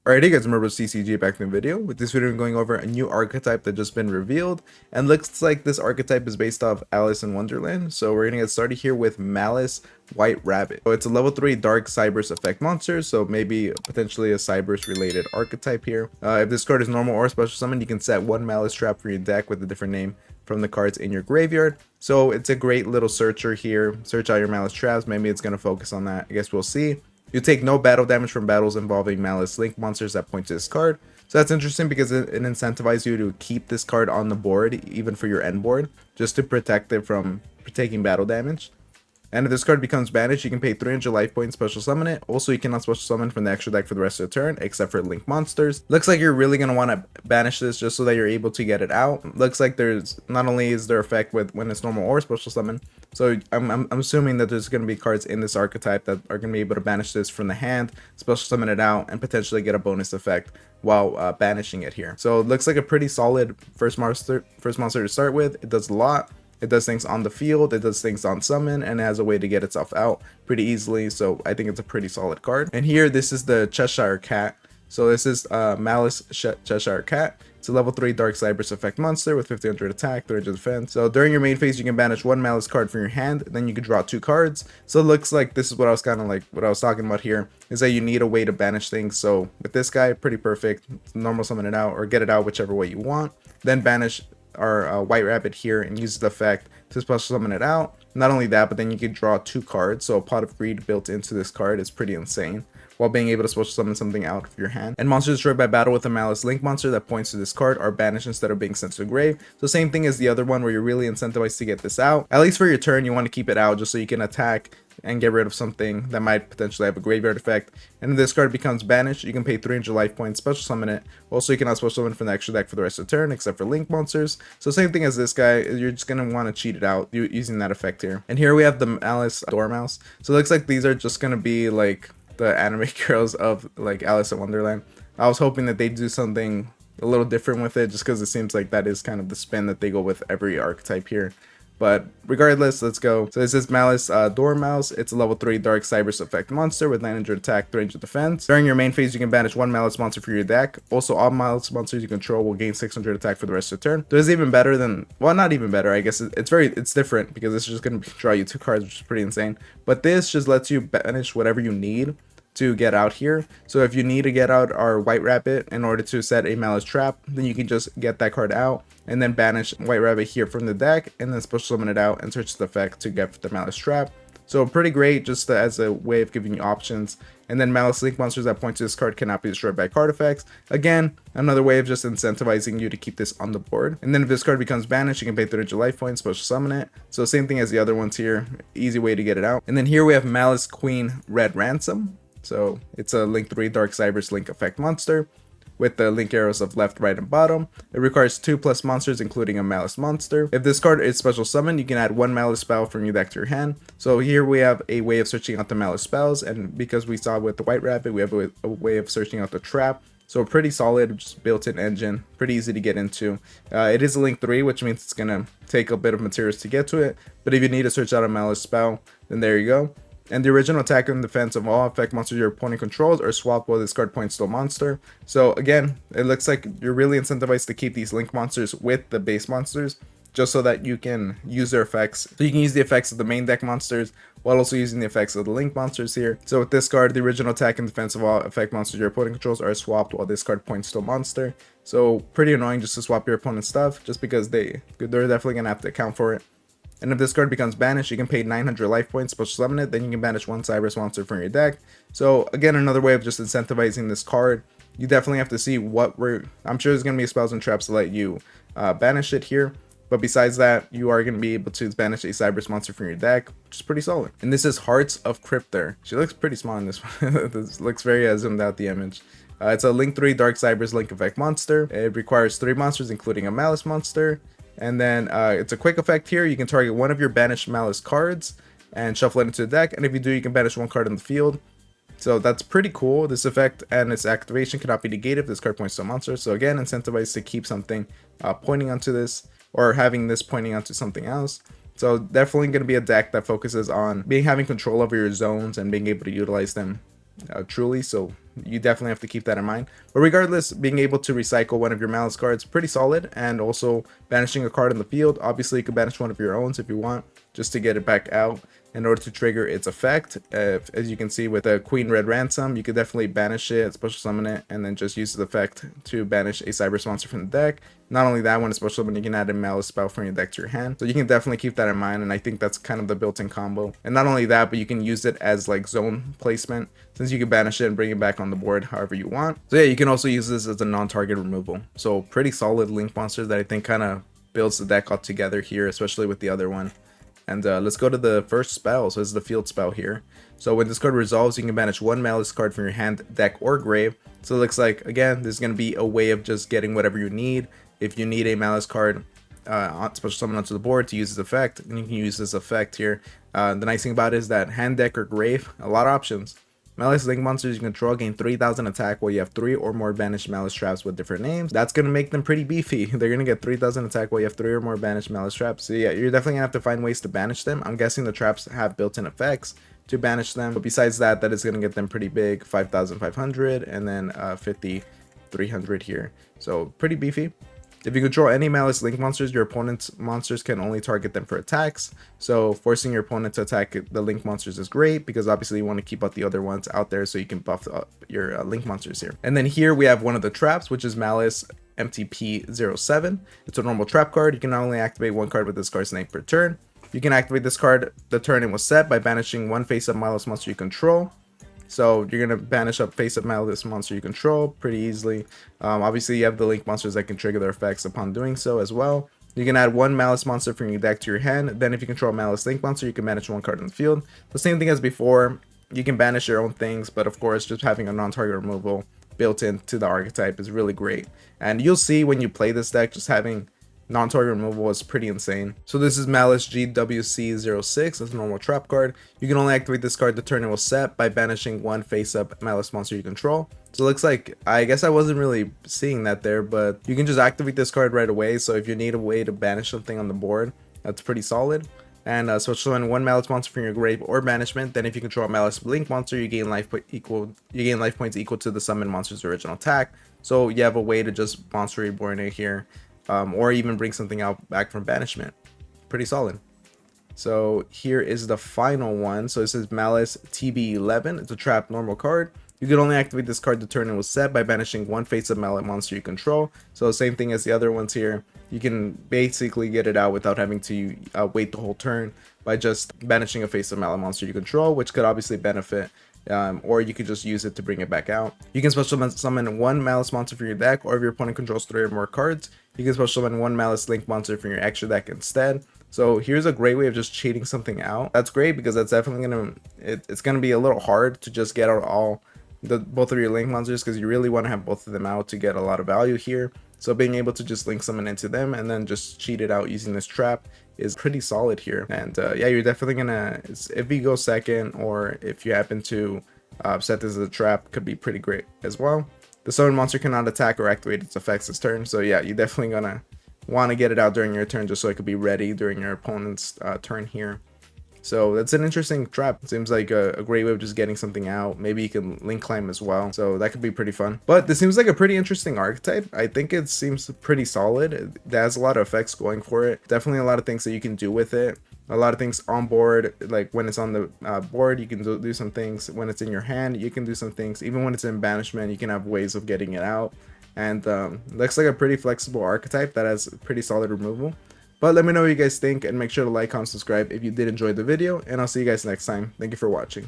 Alright, hey guys, remember CCG back in the video. With this video, I'm going over a new archetype that just been revealed, and looks like this archetype is based off Alice in Wonderland. So we're gonna get started here with Malice White Rabbit. So it's a level 3 Dark Cyberse effect monster, so maybe potentially a Cyberse related archetype here. If this card is normal or special summon, you can set one Malice trap for your deck with a different name from the cards in your graveyard. So it's a great little searcher here. Search out your Malice traps. Maybe it's gonna focus on that. I guess we'll see. You take no battle damage from battles involving Malice Link monsters that point to this card. So that's interesting because it incentivizes you to keep this card on the board, even for your end board, just to protect it from taking battle damage. And if this card becomes banished, you can pay 300 life points, special summon it. Also, you cannot special summon from the extra deck for the rest of the turn, except for Link monsters. Looks like you're really going to want to banish this just so that you're able to get it out. Looks like there's, not only is there effect with when it's normal or special summon, so I'm assuming that there's going to be cards in this archetype that are going to be able to banish this from the hand, special summon it out, and potentially get a bonus effect while banishing it here. So it looks like a pretty solid first monster to start with. It does a lot. It does things on the field, it does things on summon, and it has a way to get itself out pretty easily. So I think it's a pretty solid card. And here, this is the Cheshire Cat. So this is Malice Cheshire Cat. It's a level 3 Dark Cyberse effect monster with 1500 attack, 300 defense. So during your main phase, you can banish one Malice card from your hand, then you can draw 2 cards. So it looks like this is what I was what I was talking about here, is that you need a way to banish things. So with this guy, pretty perfect. Normal summon it out or get it out whichever way you want. Then banish our White Rabbit here and use the effect to special summon it out. Not only that, but then you can draw 2 cards. So a Pot of Greed built into this card is pretty insane, while being able to special summon something out of your hand. And monsters destroyed by battle with a Malice Link monster that points to this card are banished instead of being sent to the grave. So same thing as the other one, where you're really incentivized to get this out. At least for your turn, you want to keep it out just so you can attack and get rid of something that might potentially have a graveyard effect. And if this card becomes banished, you can pay 300 life points, special summon it. Also, you cannot special summon from the extra deck for the rest of the turn, except for Link monsters. So same thing as this guy, you're just going to want to cheat it out using that effect here. And here we have the Malice Dormouse. So it looks like these are just going to be like the anime girls of like Alice in Wonderland. I was hoping that they do something a little different with it, just because it seems like that is kind of the spin that they go with every archetype here. But regardless, let's go. So this is Malice Dormouse. It's a level 3 Dark Cyberse effect monster with 900 attack, 300 defense. During your main phase, you can banish one Malice monster for your deck. Also, all Malice monsters you control will gain 600 attack for the rest of the turn. So it's even better than, well, not even better. I guess it's different because it's just going to draw you 2 cards, which is pretty insane. But this just lets you banish whatever you need to get out here. So if you need to get out our White Rabbit in order to set a Malice trap, then you can just get that card out and then banish White Rabbit here from the deck and then special summon it out and search the effect to get the Malice trap. So pretty great, just as a way of giving you options. And then Malice Link monsters that point to this card cannot be destroyed by card effects. Again, another way of just incentivizing you to keep this on the board. And then if this card becomes banished, you can pay 300 life points, special summon it. So same thing as the other ones here, easy way to get it out. And then here we have Malice Queen Red Ransom. So it's a Link 3 Dark Cyberse Link effect monster with the link arrows of left, right, and bottom. It requires 2+ monsters, including a Malice monster. If this card is special summoned, you can add 1 Malice spell from your deck to your hand. So here we have a way of searching out the Malice spells, and because we saw with the White Rabbit, we have a way of searching out the trap. So pretty solid, just built-in engine, pretty easy to get into. It is a Link 3, which means it's gonna take a bit of materials to get to it. But if you need to search out a Malice spell, then there you go. And the original attack and defense of all effect monsters your opponent controls are swapped while this card points to a monster. So again, it looks like you're really incentivized to keep these Link monsters with the base monsters, just so that you can use their effects. So you can use the effects of the main deck monsters while also using the effects of the Link monsters here. So with this card, the original attack and defense of all effect monsters your opponent controls are swapped while this card points to a monster. So pretty annoying just to swap your opponent's stuff, just because they're definitely gonna have to account for it. And if this card becomes banished, you can pay 900 life points, special summon it, then you can banish 1 Cyberse monster from your deck. So again, another way of just incentivizing this card. You definitely have to see I'm sure there's going to be spells and traps to let you banish it here. But besides that, you are going to be able to banish a Cyberse monster from your deck, which is pretty solid. And this is Hearts of Crypter. She looks pretty small in this one. This looks very zoomed out the image. It's a Link 3 Dark Cyberse Link effect monster. It requires 3 monsters, including a Malice monster. And then it's a quick effect here. You can target one of your banished Malice cards and shuffle it into the deck. And if you do, you can banish 1 card on the field. So that's pretty cool. This effect and its activation cannot be negated if this card points to a monster. So again, incentivized to keep something pointing onto this, or having this pointing onto something else. So definitely going to be a deck that focuses on having control over your zones and being able to utilize them truly, so you definitely have to keep that in mind. But regardless, being able to recycle one of your Malice cards, pretty solid. And also banishing a card in the field, obviously you can banish one of your own if you want, just to get it back out in order to trigger its effect. As you can see with the Queen Red Ransom, you could definitely banish it, special summon it, and then just use the effect to banish a Cyber monster from the deck. Not only that, when it's special summon, you can add a Malice spell from your deck to your hand. So you can definitely keep that in mind, and I think that's kind of the built-in combo. And not only that, but you can use it as like zone placement, since you can banish it and bring it back on the board however you want. So yeah, you can also use this as a non-target removal. So pretty solid link monster that I think kind of builds the deck all together here, especially with the other one. And let's go to the first spell. So this is the field spell here. So when this card resolves, you can banish one Malice card from your hand, deck, or grave. So it looks like, again, this is going to be a way of just getting whatever you need. If you need a Malice card special summon onto the board to use this effect, and you can use this effect here. The nice thing about it is that hand, deck, or grave, a lot of options. Malice link monsters you control gain 3000 attack while you have 3 or more banished Malice traps with different names. That's going to make them pretty beefy. They're going to get 3000 attack while you have 3 or more banished Malice traps. So yeah, you're definitely going to have to find ways to banish them. I'm guessing the traps have built-in effects to banish them. But besides that, that is going to get them pretty big. 5500 and then 5300 here. So pretty beefy. If you control any Malice link monsters, your opponent's monsters can only target them for attacks. So forcing your opponent to attack the link monsters is great, because obviously you want to keep out the other ones out there so you can buff up your link monsters here. And then here we have one of the traps, which is Malice MTP-07. It's a normal trap card. You can only activate one card with this card's name per turn. You can activate this card the turn it was set by banishing one face-up Malice monster you control. So you're going to banish up face-up Malice monster you control pretty easily. Obviously you have the link monsters that can trigger their effects upon doing so as well. You can add one Malice monster from your deck to your hand. Then if you control a Malice link monster, you can banish one card in the field. The same thing as before. You can banish your own things, but of course just having a non-target removal built into the archetype is really great. And you'll see when you play this deck, just having non-target removal is pretty insane. So this is Malice GWC06. It's a normal trap card. You can only activate this card the turn it was set by banishing one face-up Malice monster you control. So it looks like, I guess I wasn't really seeing that there, but you can just activate this card right away. So if you need a way to banish something on the board, that's pretty solid. And switch to one Malice monster from your grave or banishment. Then if you control a Malice link monster, you gain life points equal to the summon monster's original attack. So you have a way to just monster reborn it here. Or even bring something out back from banishment. Pretty solid. So here is the final one. So this is Malice TB11. It's a trap normal card. You can only activate this card the turn it was set by banishing one face-up Malice monster you control. So same thing as the other ones here. You can basically get it out without having to wait the whole turn by just banishing a face-up Malice monster you control, which could obviously benefit. Or you could just use it to bring it back out. You can special summon one Malice monster from your deck, or if your opponent controls 3 or more cards, you can special summon one Malice link monster from your extra deck instead. So here's a great way of just cheating something out. That's great, because that's definitely gonna it's gonna be a little hard to just get out both of your link monsters, because you really want to have both of them out to get a lot of value here. So being able to just link summon into them and then just cheat it out using this trap is pretty solid here. And yeah, you're definitely gonna, if you go second, or if you happen to set this as a trap, could be pretty great as well. The summon monster cannot attack or activate its effects this turn, so yeah, you're definitely gonna want to get it out during your turn just so it could be ready during your opponent's turn here. So that's an interesting trap. It seems like a great way of just getting something out. Maybe you can link climb as well, so that could be pretty fun. But this seems like a pretty interesting archetype. I think it seems pretty solid. It has a lot of effects going for it. Definitely a lot of things that you can do with it. A lot of things on board, like when it's on the board, you can do some things. When it's in your hand, you can do some things. Even when it's in banishment, you can have ways of getting it out. And looks like a pretty flexible archetype that has pretty solid removal. But let me know what you guys think, and make sure to like, comment, subscribe if you did enjoy the video, and I'll see you guys next time. Thank you for watching.